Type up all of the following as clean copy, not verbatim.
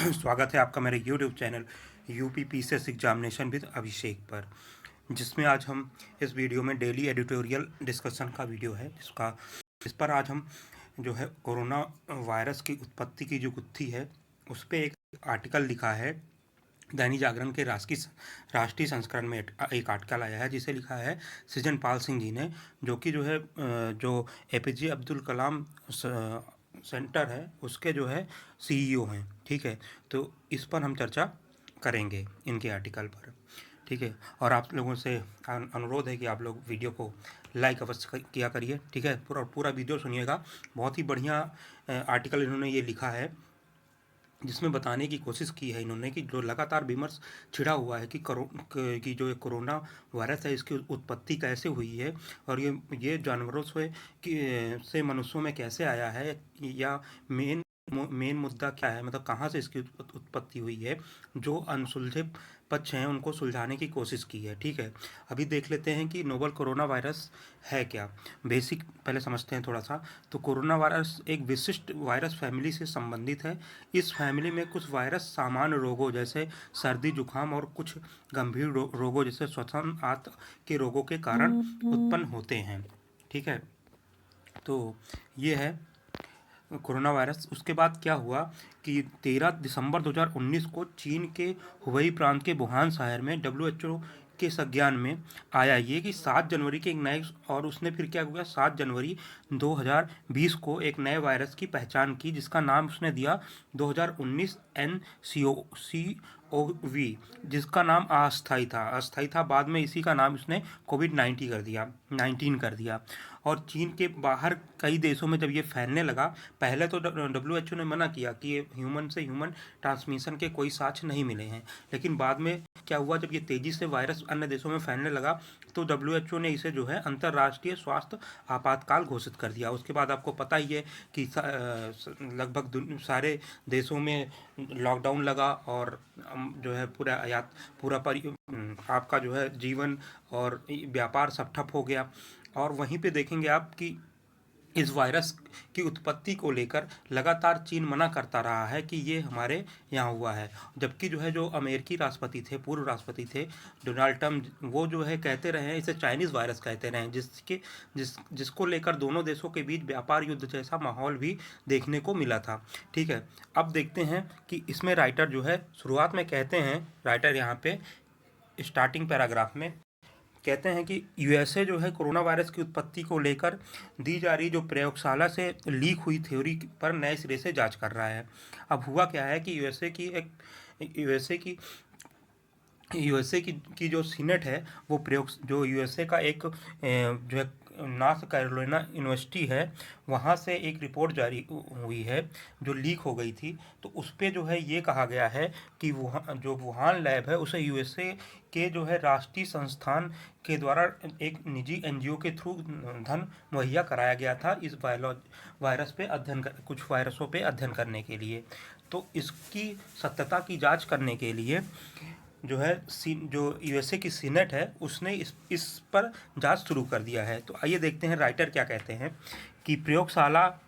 स्वागत है आपका मेरे YouTube channel UP PCS examination with Abhishek पर, जिसमें आज हम इस वीडियो में डेली एडिटोरियल डिस्कशन का वीडियो है इस पर आज हम जो है कोरोना वायरस की उत्पत्ति की जो गुत्थी है उस पर एक आर्टिकल लिखा है। दैनिक जागरण के राष्ट्रीय संस्करण में एक आर्टिकल आया है जिसे लिखा है सृजन पाल सिंह जी ने, जो कि जो है जो एपीजे अब्दुल कलाम सेंटर है उसके जो है सीईओ हैं। ठीक है, तो इस पर हम चर्चा करेंगे इनके आर्टिकल पर। ठीक है, और आप लोगों से अनुरोध है कि आप लोग वीडियो को लाइक अवश्य किया करिए। ठीक है, पूरा वीडियो सुनिएगा। बहुत ही बढ़िया आर्टिकल इन्होंने ये लिखा है जिसमें बताने की कोशिश की है इन्होंने कि जो लगातार विमर्श छिड़ा हुआ है कि जो कोरोना वायरस है इसकी उत्पत्ति कैसे हुई है और ये जानवरों से मनुष्यों में कैसे आया है, या मेन मुद्दा क्या है, मतलब कहाँ से इसकी उत्पत्ति हुई है। जो अनसुलझे पक्ष हैं उनको सुलझाने की कोशिश की है। ठीक है, अभी देख लेते हैं कि नोवल कोरोना वायरस है क्या। बेसिक पहले समझते हैं थोड़ा सा। तो कोरोना वायरस एक विशिष्ट वायरस फैमिली से संबंधित है। इस फैमिली में कुछ वायरस सामान्य रोगों जैसे सर्दी जुकाम और कुछ गंभीर रोगों जैसे श्वसन आंत के रोगों के कारण उत्पन्न होते हैं। ठीक है, तो ये है कोरोना वायरस। उसके बाद क्या हुआ कि 13 दिसंबर 2019 को चीन के हुबई प्रांत के वुहान शहर में WHO के संज्ञान में आया ये कि 7 जनवरी के एक नए, और उसने फिर क्या हुआ 7 जनवरी 2020 को एक नए वायरस की पहचान की जिसका नाम उसने दिया 2019 NCOV, जिसका नाम अस्थायी था। बाद में इसी का नाम उसने COVID-19 कर दिया। और चीन के बाहर कई देशों में जब ये फैलने लगा, पहले तो WHO ने मना किया कि ये ह्यूमन से ह्यूमन ट्रांसमिशन के कोई साक्ष्य नहीं मिले हैं, लेकिन बाद में क्या हुआ जब ये तेज़ी से वायरस अन्य देशों में फैलने लगा तो WHO ने इसे जो है अंतर्राष्ट्रीय स्वास्थ्य आपातकाल घोषित कर दिया। उसके बाद आपको पता ही है कि लगभग सारे देशों में लॉकडाउन लगा और जो है आपका जो है जीवन और व्यापार सब ठप हो गया। और वहीं पे देखेंगे आप कि इस वायरस की उत्पत्ति को लेकर लगातार चीन मना करता रहा है कि ये हमारे यहाँ हुआ है, जबकि जो है जो अमेरिकी राष्ट्रपति थे, पूर्व राष्ट्रपति थे डोनाल्ड ट्रम्प, वो जो है कहते रहे हैं इसे चाइनीज़ वायरस कहते रहे हैं, जिसको लेकर दोनों देशों के बीच व्यापार युद्ध जैसा माहौल भी देखने को मिला था। ठीक है, अब देखते हैं कि इसमें राइटर जो है शुरुआत में कहते हैं, राइटर यहाँ पे स्टार्टिंग पैराग्राफ में कहते हैं कि यूएसए जो है कोरोना वायरस की उत्पत्ति को लेकर दी जा रही जो प्रयोगशाला से लीक हुई थ्योरी पर नए सिरे से जांच कर रहा है। अब हुआ क्या है कि यूएसए की जो सीनेट है वो जो यूएसए का एक जो है नॉर्थ कैरोलिना यूनिवर्सिटी है, वहाँ से एक रिपोर्ट जारी हुई है जो लीक हो गई थी। तो उस पर जो है ये कहा गया है कि वुहान लैब है उसे यूएसए के जो है राष्ट्रीय संस्थान के द्वारा एक निजी एनजीओ के थ्रू धन मुहैया कराया गया था इस कुछ वायरसों पे अध्ययन करने के लिए। तो इसकी सत्यता की जांच करने के लिए जो है जो यूएसए की सीनेट है उसने इस पर जांच शुरू कर दिया है। तो आइए देखते हैं राइटर क्या कहते हैं कि प्रयोगशाला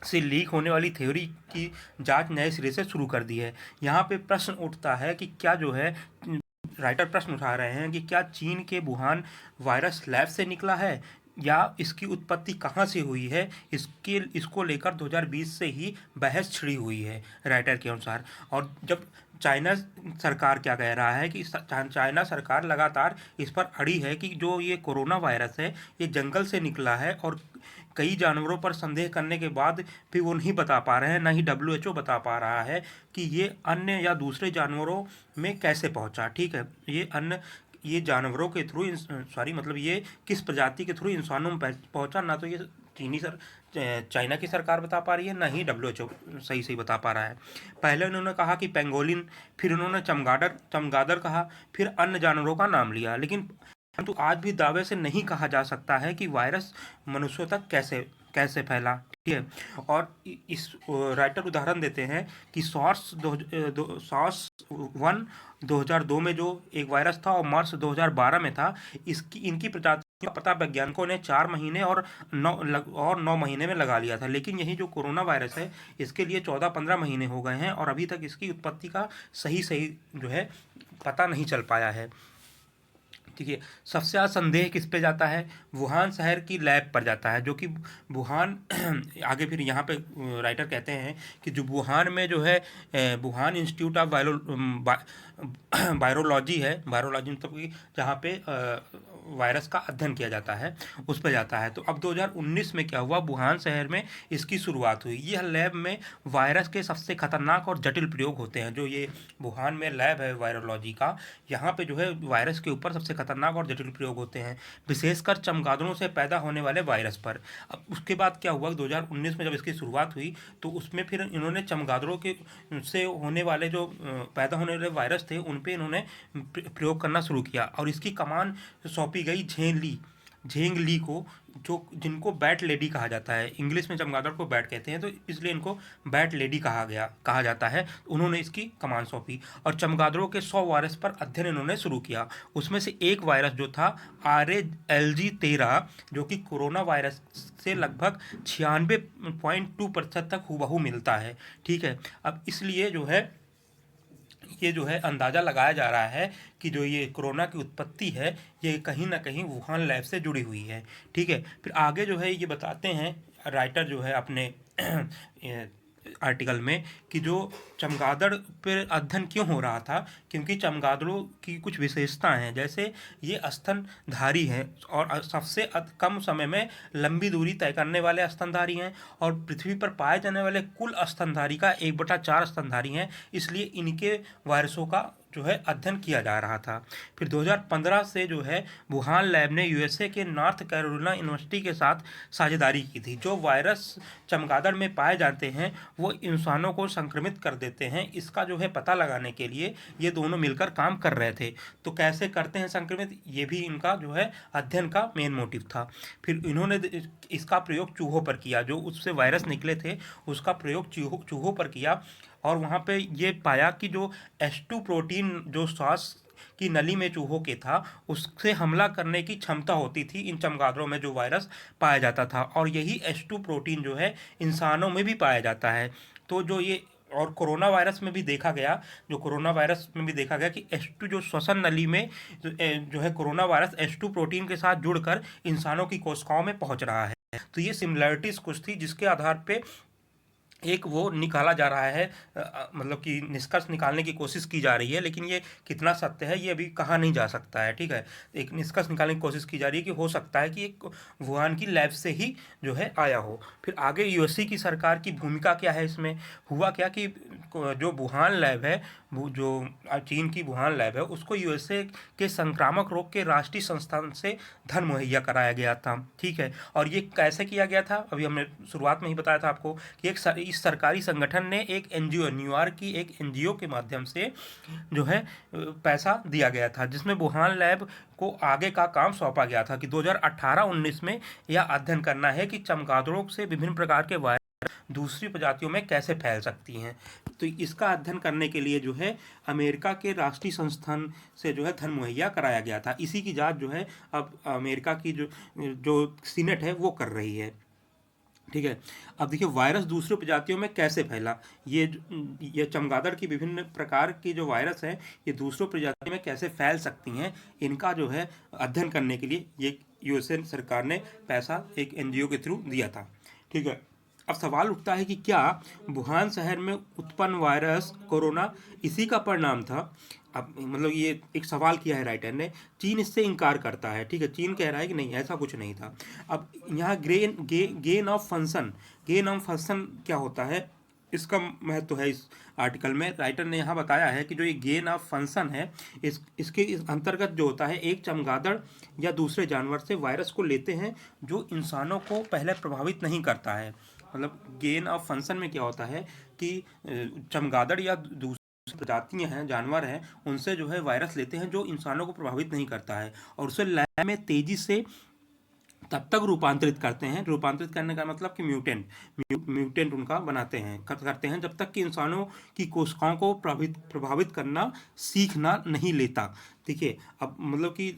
से लीक होने वाली थ्योरी की जांच नए सिरे से शुरू कर दी है। यहाँ पे प्रश्न उठता है कि क्या जो है राइटर प्रश्न उठा रहे हैं कि क्या चीन के वुहान वायरस लैब से निकला है या इसकी उत्पत्ति कहाँ से हुई है। इसको लेकर 2020 से ही बहस छिड़ी हुई है राइटर के अनुसार। और जब चाइना सरकार क्या कह रहा है कि चाइना सरकार लगातार इस पर अड़ी है कि जो ये कोरोना वायरस है ये जंगल से निकला है, और कई जानवरों पर संदेह करने के बाद भी वो नहीं बता पा रहे हैं, ना ही WHO बता पा रहा है कि ये अन्य या दूसरे जानवरों में कैसे पहुंचा। ठीक है, ये जानवरों के थ्रू मतलब ये किस प्रजाति के थ्रू इंसानों में पहुंचा, ना तो ये चाइना की सरकार बता पा रही है, ना ही WHO सही बता पा रहा है। पहले उन्होंने कहा कि पेंगोलिन, फिर उन्होंने चमगादड़ कहा, फिर अन्य जानवरों का नाम लिया, लेकिन परंतु आज भी दावे से नहीं कहा जा सकता है कि वायरस मनुष्यों तक कैसे फैला। ठीक है, और इस राइटर उदाहरण देते हैं कि सॉर्स 1 2002 में जो एक वायरस था और मार्च 2012 में था, इनकी प्रजाति ये पता वैज्ञानिकों ने 4 महीने और 9 महीने में लगा लिया था, लेकिन यही जो कोरोना वायरस है इसके लिए 14-15 महीने हो गए हैं और अभी तक इसकी उत्पत्ति का सही जो है पता नहीं चल पाया है। ठीक है, सबसे ज़्यादा संदेह किस पे जाता है? वुहान शहर की लैब पर जाता है, जो कि वुहान आगे फिर यहाँ पे राइटर कहते हैं कि जो वुहान में जो है वुहान इंस्टीट्यूट ऑफ वायरोलॉजी है, वायरोलॉजी मतलब कि जहाँ पे वायरस का अध्ययन किया जाता है, उस पर जाता है। तो अब 2019 में क्या हुआ, वुहान शहर में इसकी शुरुआत हुई। यह लैब में वायरस के सबसे खतरनाक और जटिल प्रयोग होते हैं। जो ये वुहान में लैब है वायरोलॉजी का, यहाँ पे जो है वायरस के ऊपर सबसे खतरनाक और जटिल प्रयोग होते हैं, विशेषकर चमगादड़ों से पैदा होने वाले वायरस पर। अब उसके बाद क्या हुआ, 2019 में जब इसकी शुरुआत हुई तो उसमें फिर इन्होंने चमगादड़ों के से होने वाले जो पैदा होने वाले वायरस थे उन पे इन्होंने प्रयोग करना शुरू किया और इसकी कमान सौंपी गई झेंग ली को, जो जिनको बैट लेडी कहा जाता है। इंग्लिश में चमगादड़ को बैट कहते हैं, तो इसलिए इनको बैट लेडी कहा जाता है। उन्होंने इसकी कमान सौंपी और चमगादड़ों के 100 वायरस पर अध्ययन इन्होंने शुरू किया। उसमें से एक वायरस जो था RALG13, जो कि कोरोना वायरस से लगभग 96.2% तक हूबहू मिलता है। ठीक है, अब इसलिए ये जो है अंदाज़ा लगाया जा रहा है कि जो ये कोरोना की उत्पत्ति है ये कहीं ना कहीं वुहान लैब से जुड़ी हुई है। ठीक है, फिर आगे जो है ये बताते हैं राइटर जो है अपने आर्टिकल में कि जो चमगादड़ पर अध्ययन क्यों हो रहा था, क्योंकि चमगादड़ों की कुछ विशेषताएं हैं, जैसे ये स्तनधारी हैं और सबसे कम समय में लंबी दूरी तय करने वाले स्तनधारी हैं और पृथ्वी पर पाए जाने वाले कुल स्तनधारी का 1/4 स्तनधारी हैं, इसलिए इनके वायरसों का जो है अध्ययन किया जा रहा था। फिर 2015 से जो है वुहान लैब ने USA के नॉर्थ कैरोलिना यूनिवर्सिटी के साथ साझेदारी की थी। जो वायरस चमगादड़ में पाए जाते हैं वो इंसानों को संक्रमित कर देते हैं, इसका जो है पता लगाने के लिए ये दोनों मिलकर काम कर रहे थे। तो कैसे करते हैं संक्रमित, ये भी इनका जो है अध्ययन का मेन मोटिव था। फिर इन्होंने इसका प्रयोग चूहों पर किया, जो उससे वायरस निकले थे उसका प्रयोग चूहों पर किया और वहाँ पे ये पाया कि जो H2 प्रोटीन जो श्वास की नली में चूहों के था उससे हमला करने की क्षमता होती थी इन चमगादड़ों में जो वायरस पाया जाता था, और यही H2 प्रोटीन जो है इंसानों में भी पाया जाता है। तो जो ये और कोरोना वायरस में भी देखा गया कि H2 जो श्वसन नली में जो है कोरोना वायरस H2 प्रोटीन के साथ जुड़कर इंसानों की कोशिकाओं में पहुंच रहा है। तो ये सिमिलरिटीज कुछ थी जिसके आधार पे एक वो निकाला जा रहा है, मतलब कि निष्कर्ष निकालने की कोशिश की जा रही है, लेकिन ये कितना सत्य है ये अभी कहा नहीं जा सकता है। ठीक है, एक निष्कर्ष निकालने की कोशिश की जा रही है कि हो सकता है कि एक वुहान की लैब से ही जो है आया हो। फिर आगे USA की सरकार की भूमिका क्या है इसमें, हुआ क्या कि जो वुहान लैब है, जो चीन की वुहान लैब है, उसको USA के संक्रामक रोग के राष्ट्रीय संस्थान से धन मुहैया कराया गया था। ठीक है, और ये कैसे किया गया था, अभी हमने शुरुआत में ही बताया था आपको कि इस सरकारी संगठन ने एक NGO, न्यूयॉर्क की एक NGO के माध्यम से जो है पैसा दिया गया था, जिसमें वुहान लैब को आगे का काम सौंपा गया था कि 2018-19 में यह अध्ययन करना है कि चमगादड़ों से विभिन्न प्रकार के वायरस दूसरी प्रजातियों में कैसे फैल सकती हैं। तो इसका अध्ययन करने के लिए जो है अमेरिका के राष्ट्रीय संस्थान से जो है धन मुहैया कराया गया था। इसी की जांच जो है अब अमेरिका की जो सीनेट है वो कर रही है। ठीक है, अब देखिए वायरस दूसरी प्रजातियों में कैसे फैला, ये चमगादड़ की विभिन्न प्रकार की जो वायरस है ये दूसरों प्रजाति में कैसे फैल सकती हैं, इनका जो है अध्ययन करने के लिए ये USA सरकार ने पैसा एक NGO के थ्रू दिया था। ठीक है, अब सवाल उठता है कि क्या वुहान शहर में उत्पन्न वायरस कोरोना इसी का परिणाम था। अब मतलब ये एक सवाल किया है राइटर ने, चीन इससे इनकार करता है। ठीक है, चीन कह रहा है कि नहीं ऐसा कुछ नहीं था। अब यहाँ गेन ऑफ फंक्शन क्या होता है, इसका महत्व है इस आर्टिकल में। राइटर ने यहाँ बताया है कि जो ये गेन ऑफ फंक्शन है इसके अंतर्गत जो होता है, एक चमगादड़ या दूसरे जानवर से वायरस को लेते हैं जो इंसानों को पहले प्रभावित नहीं करता है। मतलब गेन ऑफ फंक्शन में क्या होता है कि चमगादड़ या प्रजातियां हैं, जानवर हैं, उनसे जो है वायरस लेते हैं जो इंसानों को प्रभावित नहीं करता है और उसे लैब में तेजी से तब तक रूपांतरित करते हैं। रूपांतरित करने का मतलब कि म्यूटेंट उनका करते हैं जब तक कि इंसानों की कोशिकाओं को प्रभावित करना सीखना नहीं लेता। देखिए अब मतलब कि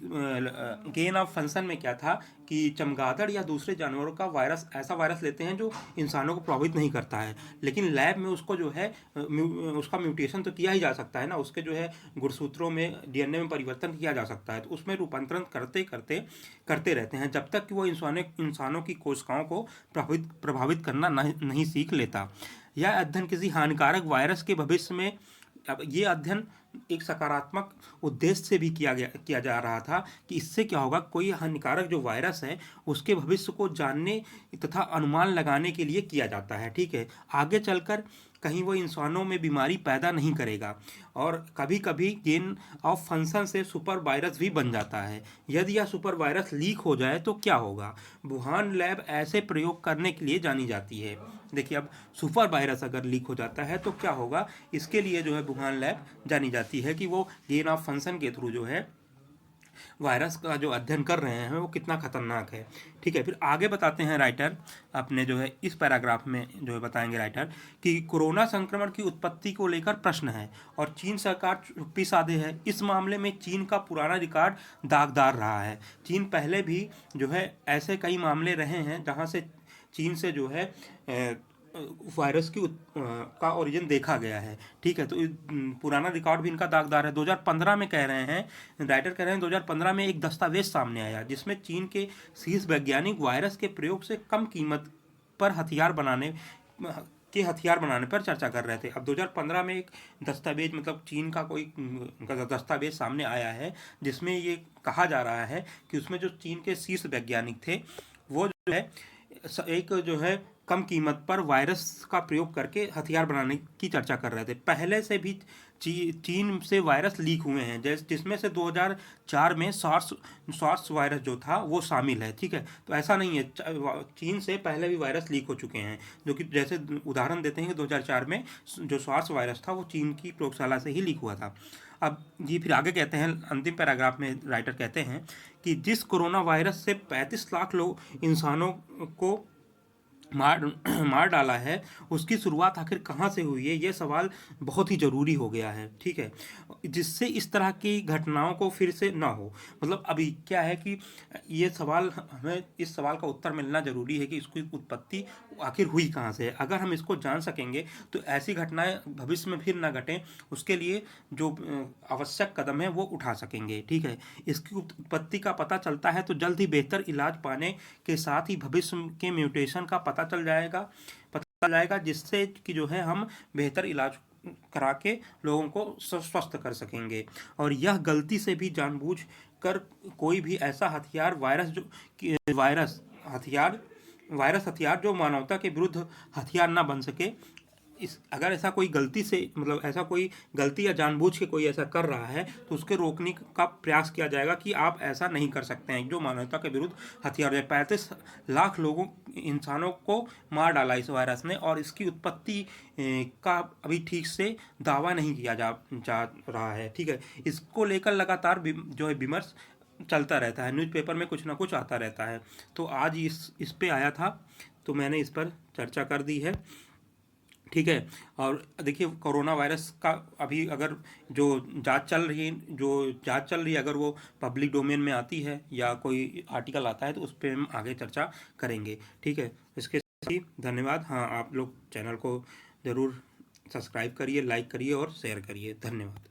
गेन ऑफ फंक्शन में क्या था कि चमगादड़ या दूसरे जानवरों का वायरस, ऐसा वायरस लेते हैं जो इंसानों को प्रभावित नहीं करता है, लेकिन लैब में उसको जो है उसका म्यूटेशन तो किया ही जा सकता है ना, उसके जो है गुणसूत्रों में, डीएनए में परिवर्तन किया जा सकता है, तो उसमें रूपांतरण करते करते करते रहते हैं जब तक कि वो इंसानों की कोशिकाओं को प्रभावित करना नहीं सीख लेता। यह अध्ययन किसी हानिकारक वायरस के भविष्य में, अब ये अध्ययन एक सकारात्मक उद्देश्य से भी किया जा रहा था कि इससे क्या होगा, कोई हानिकारक जो वायरस है उसके भविष्य को जानने तथा अनुमान लगाने के लिए किया जाता है। ठीक है, आगे चलकर कहीं वो इंसानों में बीमारी पैदा नहीं करेगा, और कभी कभी गेन ऑफ फंक्शन से सुपर वायरस भी बन जाता है। यदि यह सुपर वायरस लीक हो जाए तो क्या होगा। वुहान लैब ऐसे प्रयोग करने के लिए जानी जाती है। देखिए अब सुपर वायरस अगर लीक हो जाता है तो क्या होगा, इसके लिए जो है वुहान लैब जानी जाती है कि वो गेन ऑफ फंक्शन के थ्रू जो है वायरस का जो अध्ययन कर रहे हैं वो कितना खतरनाक है। ठीक है, फिर आगे बताते हैं राइटर अपने जो है इस पैराग्राफ में जो है बताएंगे राइटर कि कोरोना संक्रमण की उत्पत्ति को लेकर प्रश्न है और चीन सरकार चुप्पी साधे है। इस मामले में चीन का पुराना रिकॉर्ड दागदार रहा है। चीन पहले भी जो है ऐसे कई मामले रहे हैं जहां से चीन से जो है वायरस का ओरिजिन देखा गया है। ठीक है, तो पुराना रिकॉर्ड भी इनका दागदार है। 2015 में कह रहे हैं राइटर, कह रहे हैं 2015 में एक दस्तावेज सामने आया जिसमें चीन के शीर्ष वैज्ञानिक वायरस के प्रयोग से कम कीमत पर हथियार बनाने पर चर्चा कर रहे थे। अब 2015 में एक दस्तावेज, मतलब चीन का कोई दस्तावेज सामने आया है जिसमें ये कहा जा रहा है कि उसमें जो चीन के शीर्ष वैज्ञानिक थे वो जो है एक जो है कम कीमत पर वायरस का प्रयोग करके हथियार बनाने की चर्चा कर रहे थे। पहले से भी चीन से वायरस लीक हुए हैं, जिसमें से 2004 में सार्स वायरस जो था वो शामिल है। ठीक है, तो ऐसा नहीं है, चीन से पहले भी वायरस लीक हो चुके हैं, जो कि जैसे उदाहरण देते हैं कि 2004 में जो सार्स वायरस था वो चीन की प्रयोगशाला से ही लीक हुआ था। अब जी फिर आगे कहते हैं, अंतिम पैराग्राफ में राइटर कहते हैं कि जिस कोरोना वायरस से 35 लाख लोग इंसानों को मार डाला है, उसकी शुरुआत आखिर कहाँ से हुई है, ये सवाल बहुत ही ज़रूरी हो गया है। ठीक है, जिससे इस तरह की घटनाओं को फिर से ना हो। मतलब अभी क्या है कि ये सवाल, हमें इस सवाल का उत्तर मिलना ज़रूरी है कि इसकी उत्पत्ति आखिर हुई कहाँ से है। अगर हम इसको जान सकेंगे तो ऐसी घटनाएं भविष्य में फिर ना घटें, उसके लिए जो आवश्यक कदम है वो उठा सकेंगे। ठीक है, इसकी उत्पत्ति का पता चलता है तो जल्द ही बेहतर इलाज पाने के साथ ही भविष्य के म्यूटेशन का पता चल जाएगा जिससे कि जो है हम बेहतर इलाज करा के लोगों को स्वस्थ कर सकेंगे। और यह गलती से भी जानबूझ कर कोई भी ऐसा हथियार वायरस हथियार जो मानवता के विरुद्ध हथियार ना बन सके, अगर ऐसा कोई गलती से, मतलब ऐसा कोई गलती या जानबूझ के कोई ऐसा कर रहा है तो उसके रोकने का प्रयास किया जाएगा कि आप ऐसा नहीं कर सकते हैं जो मानवता के विरुद्ध हथियार है। 35 लाख इंसानों को मार डाला इस वायरस ने, और इसकी उत्पत्ति का अभी ठीक से दावा नहीं किया जा रहा है। ठीक है, इसको लेकर लगातार जो है विमर्श चलता रहता है, न्यूज़पेपर में कुछ ना कुछ आता रहता है। तो आज इस पे आया था तो मैंने इस पर चर्चा कर दी है। ठीक है, और देखिए कोरोना वायरस का अभी अगर जो जांच चल रही है अगर वो पब्लिक डोमेन में आती है या कोई आर्टिकल आता है तो उस पर हम आगे चर्चा करेंगे। ठीक है, इसके साथ ही धन्यवाद। हाँ, आप लोग चैनल को ज़रूर सब्सक्राइब करिए, लाइक करिए और शेयर करिए। धन्यवाद।